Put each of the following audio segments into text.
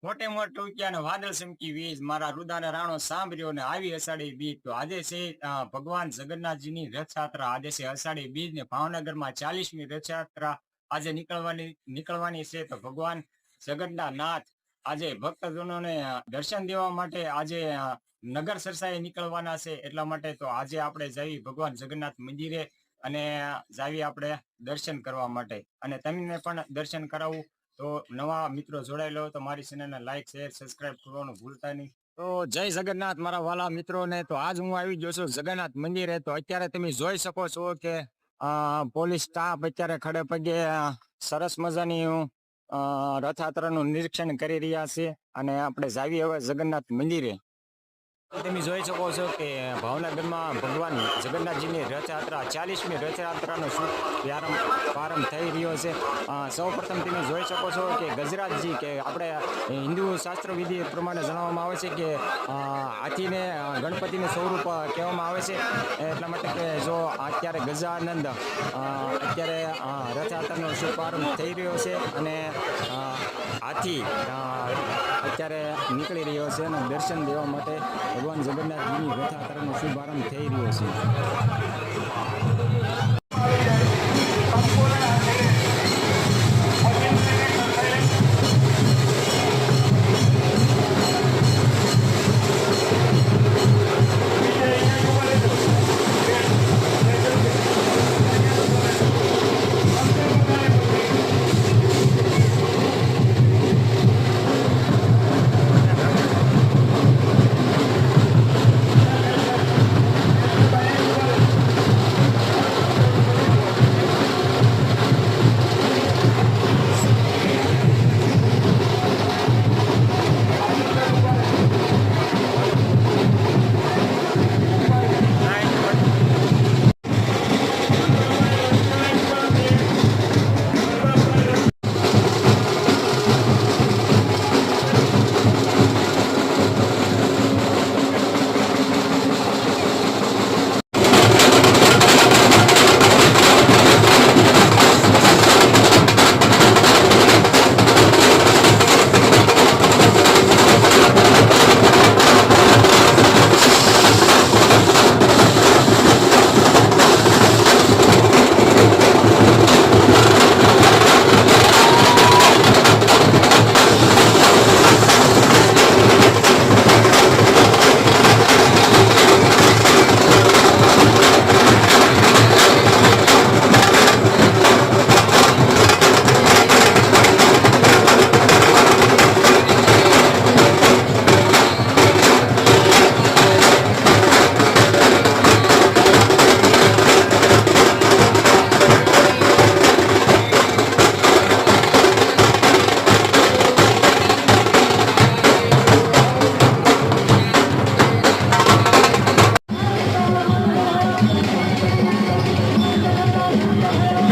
મોટે મોટું ઉક્યા વાદળ ચમકી વીજ મારા રુદાને રાણો સાંભળ્યો ને આવી અષાઢી બીજ. તો આજે છે ભગવાન જગન્નાથજીની રથયાત્રા. આજે છે અષાઢી બીજ ને ભાવનગરમાં 40મી રથયાત્રા આજે નીકળવાની છે. તો ભગવાન જગન્નાથ આજે ભક્તજનોને દર્શન દેવા માટે આજે નગર સરસાએ નીકળવાના છે. એટલા માટે તો આજે આપણે જઈ ભગવાન જગન્નાથ મંદિરે અને જાવી આપણે દર્શન કરવા માટે. અને તમને પણ દર્શન કરાવવું. તો નવા મિત્રો જોડાઈ લો તો મારી ચેનલને લાઈક શેર સબસ્ક્રાઇબ કરવાનું ભૂલતા નહીં. તો જય જગન્નાથ મારા વાલા મિત્રોને. તો આજ હું આવી ગયો છું જગન્નાથ મંદિરે. તો અત્યારે તમે જોઈ શકો છો કે પોલીસ સ્ટાફ અત્યારે ખડે પગે સરસ મજાની રથયાત્રાનું નિરીક્ષણ કરી રહ્યા છે. અને આપણે જાવી હવે જગન્નાથ મંદિરે. તમે જોઈ શકો છો કે ભાવનગરમાં ભગવાન જગન્નાથજીની રથયાત્રા 40મી રથયાત્રાનો પ્રારંભ થઈ રહ્યો છે. સૌપ્રથમ તમે જોઈ શકો છો કે ગજરાતજી કે આપણે હિન્દુ શાસ્ત્ર વિધિ પ્રમાણે જણાવવામાં આવે છે કે હાથીને ગણપતિનું સ્વરૂપ કહેવામાં આવે છે. એટલા માટે કે જો અત્યારે ગજાનંદ અત્યારે રથયાત્રાનો શુભારંભ થઈ રહ્યો છે અને હાથી અત્યારે નીકળી રહ્યો છે અને દર્શન દેવા માટે ભગવાન જગન્નાથજીની રથયાત્રાનો શુભારંભ થઈ રહ્યો છે.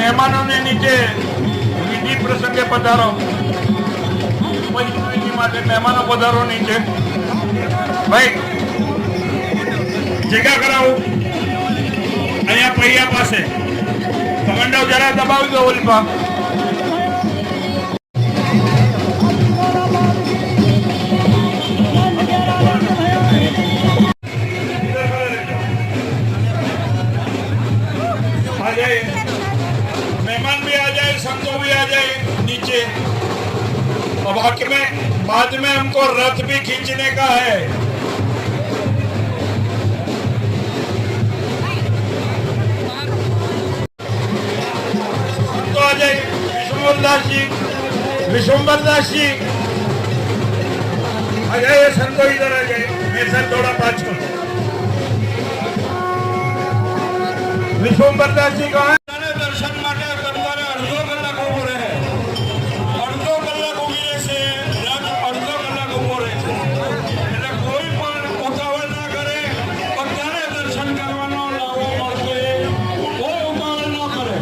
મહેમાનોને નીચે વિધિ પ્રસંગે પધારો. વિધિ માટે મહેમાનો પધારો નીચે. ભાઈ જગ્યા કરાવું અહીંયા પૈયા પાસે. કમાન્ડો જરા દબાવી દો ઓલપા. मेहमान भी आ जाए, संतो भी आ जाए नीचे. अब हक में बाद में हमको रथ भी खींचने का है. संतो आ जाए. विश्वम्बर दास जी आ जाए. संतो इधर आ जाए. मेरे साथ थोड़ा पाँच करो. विश्वम्बर दास जी कहाँ દર્શન માટે અત્યારે અડધો કલાક ઉભો રહે. અડધો કલાક ઉભી રહેશે. રથ અડધો કલાક ઉભો રહેશે. એટલે કોઈ પણ ઉતાવળ ના કરે. બધાને દર્શન કરવાનો લાવો મળશે. કોઈ ઉતાવળ ન કરે.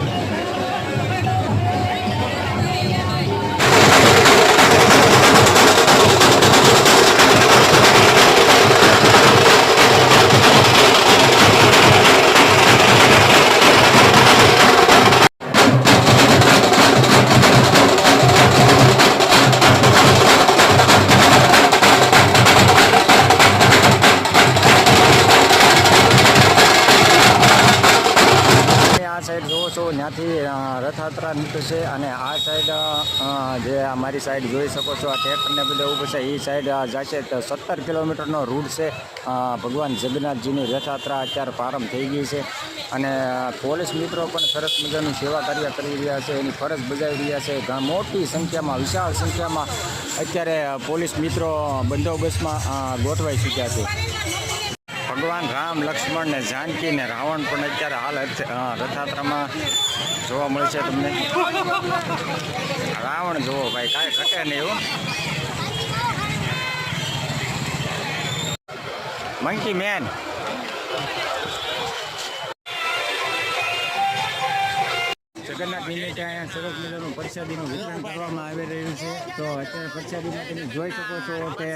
ત્યાંથી રથયાત્રા નીકળશે અને આ સાઈડ જે અમારી સાઈડ જોઈ શકો છો આ ટ્રેક્ટરને બધે ઊભું છે એ સાઈડ જશે તો 17 કિલોમીટરનો રૂટ છે. ભગવાન જગન્નાથજીની રથયાત્રા અત્યારે પ્રારંભ થઈ ગઈ છે અને પોલીસ મિત્રો પણ સરસ મજાનું સેવા કાર્ય કરી રહ્યા છે, એની ફરજ બજાવી રહ્યા છે. મોટી સંખ્યામાં વિશાળ સંખ્યામાં અત્યારે પોલીસ મિત્રો બંદોબસ્તમાં ગોઠવાઈ ચૂક્યા છે. ભગવાન રામ, લક્ષ્મણ ને જાનકી ને રાવણ પણ અત્યારે હાલ રથયાત્રામાં જોવા મળે છે તમને. રાવણ જોવો ભાઈ, કાંઈ ઘટે નહીં એવું. Monkey main. જગન્નાથ નિમિત્તે અહીંયા સરસ મજાનું પ્રસાદીનું વિતરણ કરવામાં આવી રહ્યું છે. તો અત્યારે પ્રસાદીમાં તમે જોઈ શકો છો કે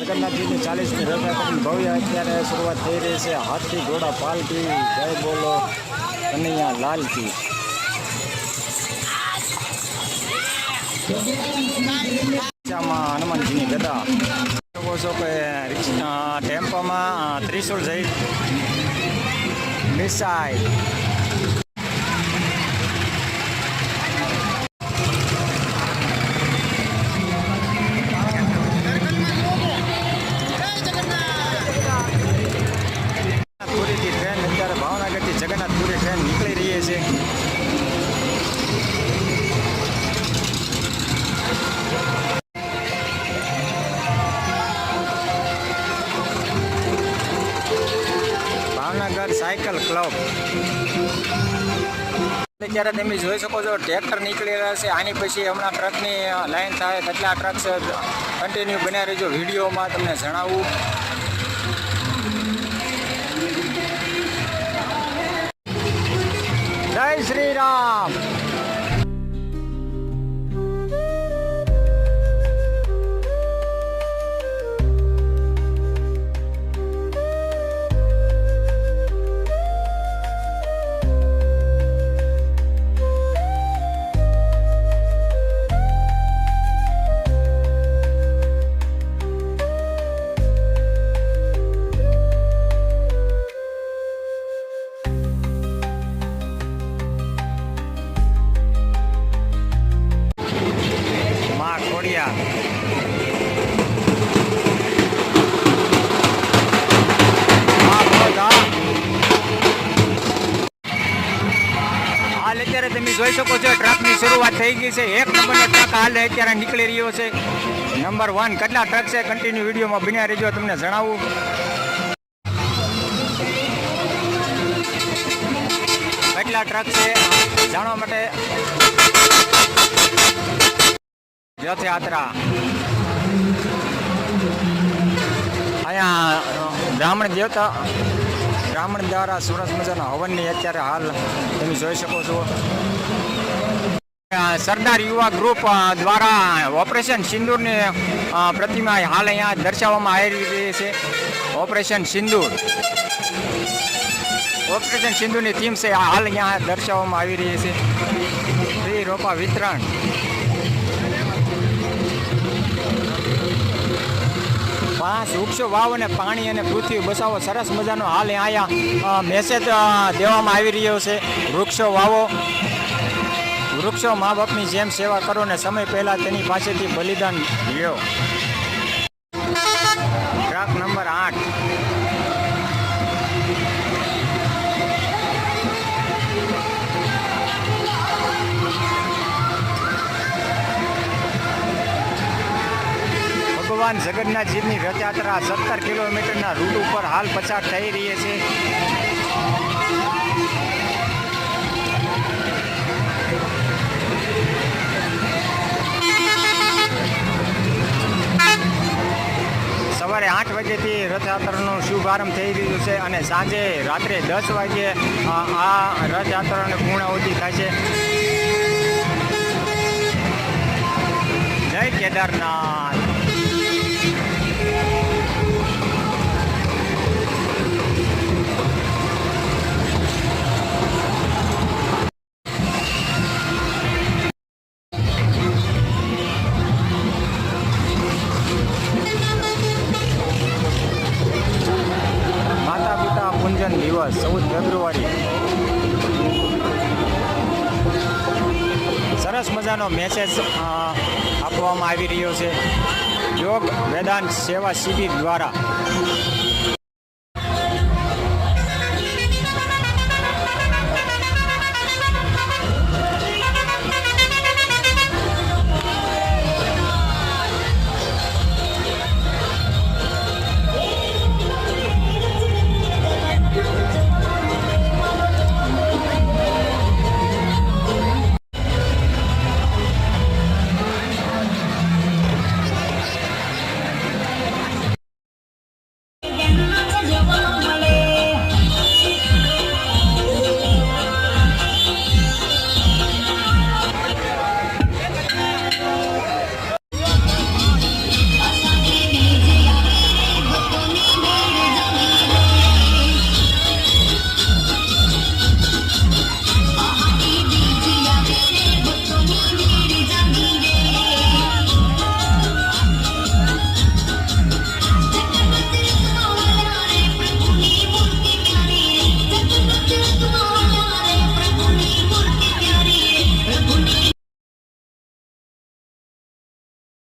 જગન્નાથજીની 40મી રથયાત્રાની ભવ્ય અત્યારે શરૂઆત થઈ રહી છે. હાથી ઘોડા પાલકી, જય બોલો કનૈયા લાલ કી. હનુમાનજીની ગદા શકો છો કે ટેમ્પોમાં ત્રિશુળ સહિત મિસાઇલ. જગન્નાથપુરી ટ્રેન નીકળી રહી છે. Bhavnagar cycle club. અત્યારે તમે જોઈ શકો છો ટ્રેક્ટર નીકળી રહ્યા છે. આની પછી હમણાં ટ્રકની લાઈન થાય કેટલા ટ્રક છે કન્ટિન્યુ બન્યા રહેજો. વિડીયોમાં તમને જણાવું. જય શ્રી રામ. અત્યારે તમે જોઈ શકો છો ટ્રકની શરૂઆત થઈ ગઈ છે. 1 નંબરનો ટ્રક હાલ અત્યારે નીકળી રહ્યો છે. નંબર 1 કેટલા ટ્રક છે કન્ટિન્યુ વિડીયોમાં બન્યા રહેજો, તમને જણાવું. કેટલા ટ્રક છે જાણવા માટે રથયાત્રા અહીંયા બ્રાહ્મણ દ્વારા સરસ મજાના હવનની અત્યારે હાલ તમે જોઈ શકો છો. સરદાર યુવા ગ્રુપ દ્વારા ઓપરેશન સિંદૂરની પ્રતિમા હાલ અહીંયા દર્શાવવામાં આવી રહી છે. ઓપરેશન સિંદૂરની થીમ છે હાલ અહીંયા દર્શાવવામાં આવી રહી છે. ફ્રી રોપા વિતરણ. 5 વૃક્ષો વાવો અને પાણી અને પૃથ્વી બચાવો. સરસ મજાનો હાલ અહીંયા મેસેજ દેવામાં આવી રહ્યો છે. વૃક્ષો વાવો, વૃક્ષો મા બાપની જેમ સેવા કરો ને સમય પહેલા તેની પાસેથી બલિદાન લ્યો. Truck number 8. ભગવાન જગન્નાથજીની રથયાત્રા 17 કિલોમીટરના રૂટ ઉપર હાલ પસાર થઈ રહી છે. સવારે 8 વાગ્યાથી રથયાત્રાનો શુભારંભ થઈ રહ્યો છે અને સાંજે રાત્રે 10 વાગ્યે આ રથયાત્રાની પૂર્ણાહુતિ થાય છે. જય કેદારનાથ. માતા પિતા પૂજન દિવસ 14 ફેબ્રુઆરી. સરસ મજાનો મેસેજ આપવામાં આવી રહ્યો છે યોગ વેદાંત સેવા શિબિર દ્વારા.